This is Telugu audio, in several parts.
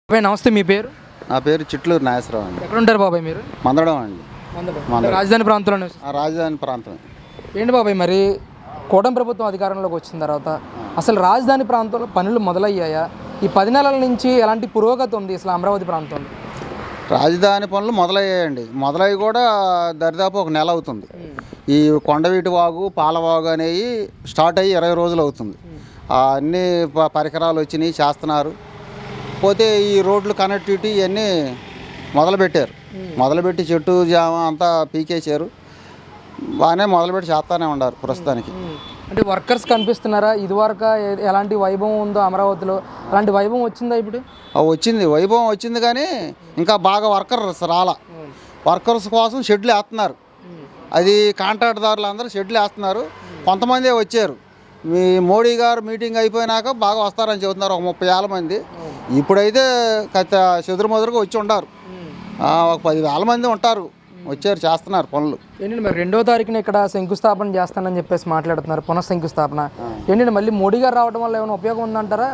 బాబాయ్ నమస్తే, మీ పేరు? నా పేరు చిట్లూరు నాగేశ్వరరావు అండి. ఎక్కడ ఉంటారు బాబాయ్ మీరు? మందడం అండి. మందడం రాజధాని ప్రాంతంలోనే. రాజధాని ప్రాంతం. ఏంటి బాబాయ్ మరి కూటమి ప్రభుత్వం అధికారంలోకి వచ్చిన తర్వాత అసలు రాజధాని ప్రాంతంలో పనులు మొదలయ్యాయా? ఈ 10 నెలల నుంచి ఎలాంటి పురోగతి ఉంది అసలు అమరావతి ప్రాంతంలో? రాజధాని పనులు మొదలయ్యాయండి. మొదలయ్యి కూడా దరిదాపు ఒక నెల అవుతుంది. ఈ కొండవీటి వాగు, పాలవాగు అనేవి స్టార్ట్ అయ్యి 20 రోజులు అవుతుంది. అన్ని పరికరాలు వచ్చినాయి, చేస్తున్నారు. పోతే ఈ రోడ్లు కనెక్టివిటీ ఇవన్నీ మొదలుపెట్టారు. మొదలుపెట్టి చెట్టు జామ అంతా పీకేసారు. బాగానే మొదలుపెట్టి చేస్తూనే ఉన్నారు ప్రస్తుతానికి. అంటే వర్కర్స్ కనిపిస్తున్నారా? ఇదివరకు ఎలాంటి వైభవం ఉందో అమరావతిలో అలాంటి వైభవం వచ్చిందా ఇప్పుడు? వచ్చింది, వైభవం వచ్చింది, కానీ ఇంకా బాగా వర్కర్స్ రాలా. వర్కర్స్ కోసం షెడ్లు వేస్తున్నారు. అది కాంట్రాక్ట్దారులు అందరూ షెడ్లు వేస్తున్నారు. కొంతమందే వచ్చారు. మీ మోడీ గారు మీటింగ్ అయిపోయినాక బాగా వస్తారని చెబుతున్నారు, ఒక 30,000 మంది. ఇప్పుడైతే చెదురుమదురుగా వచ్చి ఉంటారు. ఒక 10,000 మంది ఉంటారు, వచ్చారు, చేస్తున్నారు పనులు. ఏంటంటే మరి 2వ తారీఖున ఇక్కడ శంకుస్థాపన చేస్తానని చెప్పేసి మాట్లాడుతున్నారు, పునఃశంకుస్థాపన. ఏంటంటే మళ్ళీ మోడీ గారు రావడం వల్ల ఏమైనా ఉపయోగం ఉందంటారా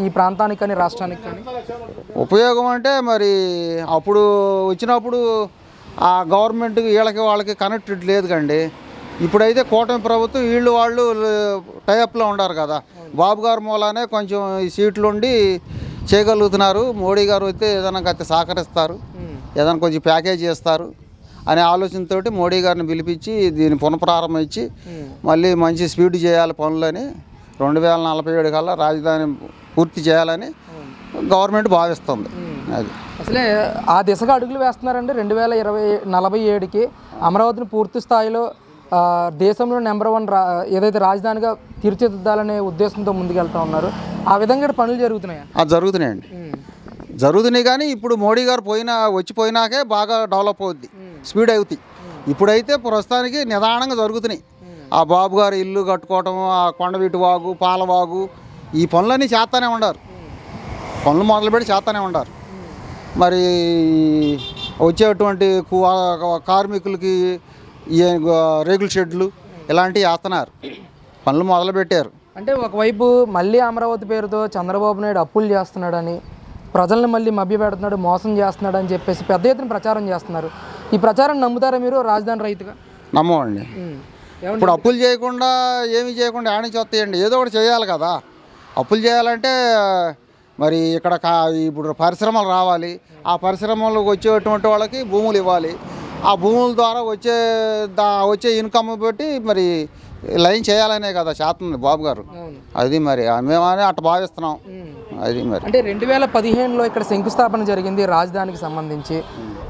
ఈ ప్రాంతానికి కానీ రాష్ట్రానికి కానీ? ఉపయోగం అంటే మరి అప్పుడు వచ్చినప్పుడు ఆ గవర్నమెంట్కి వీళ్ళకి వాళ్ళకి కనెక్టెడ్ లేదు కండి. ఇప్పుడైతే కూటమి ప్రభుత్వం వాళ్ళు టైఅప్లో ఉన్నారు కదా. బాబు గారు మూలానే కొంచెం ఈ సీట్లు ఉండి చేయగలుగుతున్నారు. మోడీ గారు అయితే ఏదైనా గతి సహకరిస్తారు, ఏదైనా కొంచెం ప్యాకేజ్ చేస్తారు అనే ఆలోచనతో మోడీ గారిని పిలిపించి దీన్ని పునఃప్రారంభం ఇచ్చి మళ్ళీ మంచి స్పీడ్ చేయాలి పనులని, 2047 కల్లా రాజధాని పూర్తి చేయాలని గవర్నమెంట్ భావిస్తుంది. అది అసలే ఆ దిశగా అడుగులు వేస్తున్నారండి. 2047కి అమరావతిని పూర్తి స్థాయిలో దేశంలో నెంబర్ 1 ఏదైతే రాజధానిగా తీర్చిదిద్దాలనే ఉద్దేశంతో ముందుకెళ్తా ఉన్నారు. ఆ విధంగా పనులు జరుగుతున్నాయా? జరుగుతున్నాయండి, జరుగుతున్నాయి. కానీ ఇప్పుడు మోడీ గారు వచ్చిపోయినాకే బాగా డెవలప్ అవుద్ది, స్పీడ్ అవుతాయి. ఇప్పుడైతే ప్రస్తుతానికి నిదానంగా జరుగుతున్నాయి. ఆ బాబు గారు ఇల్లు కట్టుకోవటం, ఆ కొండవీటి వాగు, పాలవాగు, ఈ పనులన్నీ చేస్తూనే ఉన్నారు. పనులు మొదలుపెట్టి చేస్తూనే ఉన్నారు. మరి వచ్చేటువంటి కార్మికులకి రేగుల షెడ్లు ఇలాంటివి వేస్తున్నారు, పనులు మొదలుపెట్టారు. అంటే ఒకవైపు మళ్ళీ అమరావతి పేరుతో చంద్రబాబు నాయుడు అప్పులు చేస్తున్నాడని, ప్రజల్ని మళ్ళీ మభ్యపెడుతున్నాడు, మోసం చేస్తున్నాడు అని చెప్పేసి పెద్ద ఎత్తున ప్రచారం చేస్తున్నారు. ఈ ప్రచారం నమ్ముతారా మీరు రాజధాని రైతుగా? నమ్మవండి. ఇప్పుడు అప్పులు చేయకుండా ఏమీ చేయకుండా ఆడ నుంచి వస్తాయండి, ఏదో ఒకటి చేయాలి కదా. అప్పులు చేయాలంటే మరి ఇక్కడ ఇప్పుడు పరిశ్రమలు రావాలి. ఆ పరిశ్రమలకు వచ్చేటువంటి వాళ్ళకి భూములు ఇవ్వాలి. ఆ భూముల ద్వారా వచ్చే ఇన్కమ్ బట్టి మరి లైన్ చేయాలనే కదా చేస్తుంది బాబు గారు. అది మరి మేమని అట్లా భావిస్తున్నాం. అది మరి అంటే 2015లో ఇక్కడ శంకుస్థాపన జరిగింది రాజధానికి సంబంధించి.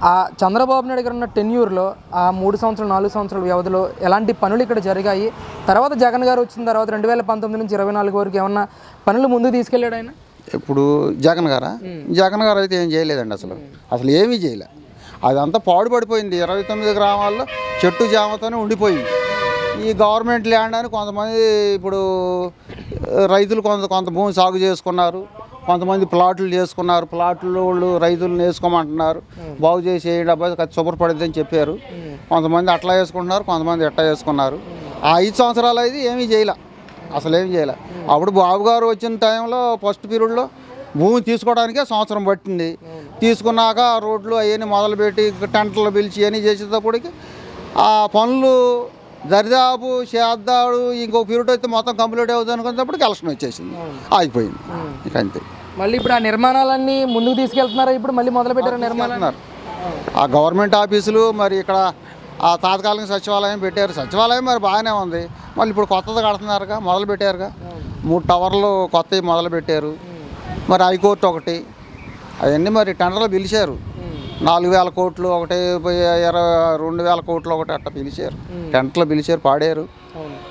ఆ చంద్రబాబు నాయుడు గారు ఉన్న టెన్యూర్లో ఆ 3 సంవత్సరాలు 4 సంవత్సరాల వ్యవధిలో ఎలాంటి పనులు ఇక్కడ జరిగాయి? తర్వాత జగన్ గారు వచ్చిన తర్వాత 2019 నుంచి 24 వరకు ఏమన్నా పనులు ముందుకు తీసుకెళ్ళాడు ఆయన? ఇప్పుడు జగన్ గారు అయితే ఏం చేయలేదండి, అసలు ఏమీ చేయలే. అదంతా పాడుపడిపోయింది. 29 గ్రామాల్లో చెట్టు జామతోనే ఉండిపోయింది. ఈ గవర్నమెంట్ ల్యాండ్ అని కొంతమంది ఇప్పుడు రైతులు కొంత భూమి సాగు చేసుకున్నారు, కొంతమంది ప్లాట్లు చేసుకున్నారు. ప్లాట్లు వాళ్ళు రైతులను వేసుకోమంటున్నారు, బాగు చేసేయండి అబ్బాయి ఖర్చు శుభ్రపడిద్దని చెప్పారు. కొంతమంది అట్లా వేసుకుంటున్నారు, కొంతమంది ఎట్లా వేసుకున్నారు. ఆ 5 సంవత్సరాలు అయితే ఏమీ చేయలే, అసలు ఏమీ చేయలే. అప్పుడు బాబు గారు వచ్చిన టైంలో ఫస్ట్ పీరియడ్లో భూమి తీసుకోవడానికే సంవత్సరం పట్టింది. తీసుకున్నాక రోడ్లు అవన్నీ మొదలుపెట్టి టెంట్లు పిలిచి అవన్నీ చేసేటప్పటికి ఆ పనులు దరిదాపు చేద్దాడు. ఇంకో పీరియడ్ అయితే మొత్తం కంప్లీట్ అవుతుంది అనుకున్నప్పటికి ఎలక్షన్ వచ్చేసింది, ఆగిపోయింది. ఇక అంతే. మళ్ళీ ఇప్పుడు ఆ నిర్మాణాలన్నీ ముందుకు తీసుకెళ్తున్నారా? ఇప్పుడు మళ్ళీ మొదలు పెట్టారు నిర్మాణాలు. ఆ గవర్నమెంట్ ఆఫీసులు మరి ఇక్కడ ఆ తాత్కాలిక సచివాలయం పెట్టారు. సచివాలయం మరి బాగానే ఉంది. మళ్ళీ ఇప్పుడు కొత్తది కడుతున్నారుగా, మొదలు పెట్టారుగా. 3 టవర్లు కొత్తవి మొదలు పెట్టారు. మరి హైకోర్టు ఒకటి, అవన్నీ మరి టెండర్లు పిలిచారు. 4,000 కోట్లు ఒకటి, 2,000 కోట్లు ఒకటి అట్లా పిలిచారు. టెండర్లు పిలిచారు, పాడారు,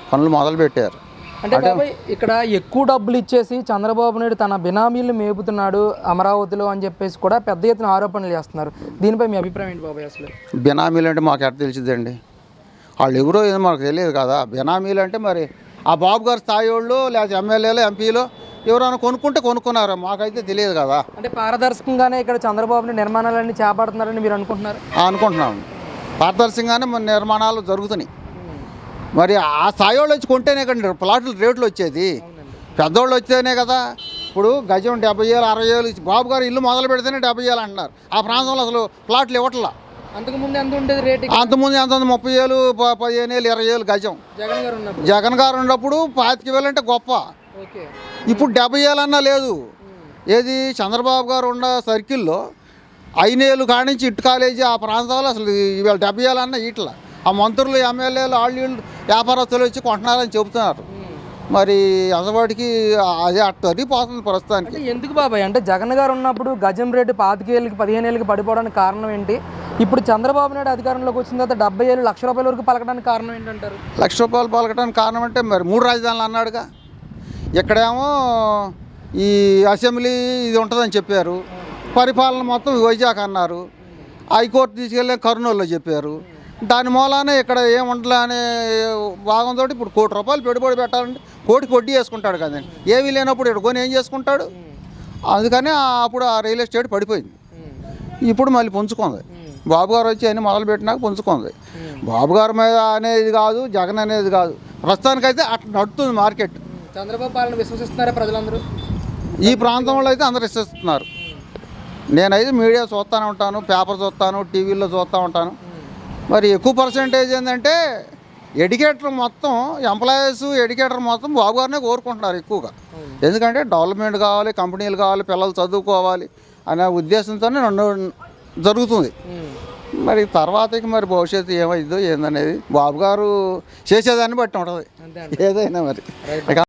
పనులు మొదలు పెట్టారు. అంటే బాబాయ్ ఇక్కడ ఎక్కువ డబ్బులు ఇచ్చేసి చంద్రబాబు నాయుడు తన బినామీలు మేపుతున్నాడు అమరావతిలో అని చెప్పేసి కూడా పెద్ద ఎత్తున ఆరోపణలు చేస్తున్నారు. దీనిపై మీ అభిప్రాయం ఏంటి బాబాయ్? అసలు బినామీలు అంటే మాకు ఎట్లా తెలిసిందండి? వాళ్ళు ఎవరో ఏదో మాకు తెలియదు కదా. బినామీలు అంటే మరి ఆ బాబు గారు స్థాయి వాళ్ళు, లేకపోతే ఎమ్మెల్యేలు, ఎంపీలు ఎవరైనా కొనుక్కున్నారు, మాకైతే తెలియదు కదా. అంటే పారదర్శకంగానే ఇక్కడ చంద్రబాబు నిర్మాణాలన్నీ చేపడుతున్నారని మీరు అనుకుంటున్నారు? అనుకుంటున్నాం. పారదర్శకంగానే మన నిర్మాణాలు జరుగుతున్నాయి. మరి ఆ స్థాయి వాళ్ళు వచ్చి కొంటేనే కండి ప్లాట్లు రేట్లు వచ్చేది. పెద్దోళ్ళు వచ్చేనే కదా ఇప్పుడు గజం 70,000 60,000 బాబు గారు ఇల్లు మొదలు పెడితేనే 70,000 అంటున్నారు. ఆ ప్రాంతంలో అసలు ప్లాట్లు ఇవ్వట్లా. అంతకుముందు ఎంత ఉండేది రేట్? అంతకుముందు ఎంత ఉంది? 30,000 15,000 20,000 గజం. జగన్ గారు ఉన్నప్పుడు జగన్ గారు ఉన్నప్పుడు 25,000 అంటే గొప్ప. ఓకే. ఇప్పుడు 70,000 అన్నా లేదు. ఏది చంద్రబాబు గారు ఉన్న సర్కిల్లో ఐనేలు కానించి ఇటు కాలేజీ ఆ ప్రాంతాల్లో అసలు ఇవాళ 70,000 అన్నా ఇట్లా. ఆ మంత్రులు ఎమ్మెల్యేలు వాళ్ళు వ్యాపారస్తులు వచ్చి కొంటున్నారని చెబుతున్నారు. మరి అంతవాటికి అదే అట్టరిపోతుంది ప్రస్తుతానికి. అంటే ఎందుకు బాబాయ్? అంటే జగన్ గారు ఉన్నప్పుడు గజం రేటు 25,000కి 15,000కి పడిపోవడానికి కారణం ఏంటి? ఇప్పుడు చంద్రబాబు నాయుడు అధికారంలోకి వచ్చిన తర్వాత 70,000 లక్ష రూపాయల వరకు పలకడానికి కారణం ఏంటంటారు? ₹1,00,000 పలకడానికి కారణం అంటే మరి 3 రాజధానులు అన్నాడుగా. ఇక్కడేమో ఈ అసెంబ్లీ ఇది ఉంటుందని చెప్పారు. పరిపాలన మొత్తం వైజాగ్ అన్నారు. హైకోర్టు తీసుకెళ్ళి కర్నూలులో చెప్పారు. దాని మూలానే ఇక్కడ ఏముండలే అనే భాగంతో ఇప్పుడు ₹1,00,00,000 పెట్టుబడి పెట్టాలంటే కోటికి వడ్డీ వేసుకుంటాడు కదండి. ఏమీ లేనప్పుడు ఇక్కడ కొని ఏం చేసుకుంటాడు? అందుకని అప్పుడు ఆ రియల్ ఎస్టేట్ పడిపోయింది. ఇప్పుడు మళ్ళీ పుంజుకుంది. బాబు గారు వచ్చి అన్ని మొదలు పెట్టినాక పుంజుకుంది. బాబు గారి మీద అనేది కాదు, జగన్ అనేది కాదు, ప్రస్తుతానికైతే అట్లా నడుతుంది మార్కెట్. చంద్రబాబు పాలన విశ్వసిస్తున్నారా ప్రజలందరూ? ఈ ప్రాంతంలో అయితే అందరు విశ్వసిస్తున్నారు. నేనైతే మీడియా చూస్తూనే ఉంటాను, పేపర్ చూస్తాను, టీవీలో చూస్తూ ఉంటాను. మరి ఎక్కువ పర్సెంటేజ్ ఏంటంటే ఎడ్యుకేటర్ మొత్తం ఎంప్లాయీస్ ఎడ్యుకేటర్ మొత్తం బాబు గారినే కోరుకుంటున్నారు ఎక్కువగా. ఎందుకంటే డెవలప్మెంట్ కావాలి, కంపెనీలు కావాలి, పిల్లలు చదువుకోవాలి అనే ఉద్దేశంతోనే జరుగుతుంది. మరి తర్వాతకి మరి భవిష్యత్తు ఏమైందో ఏందనేది బాబు గారు చేసేదాన్ని బట్టి ఉంటుంది ఏదైనా మరి.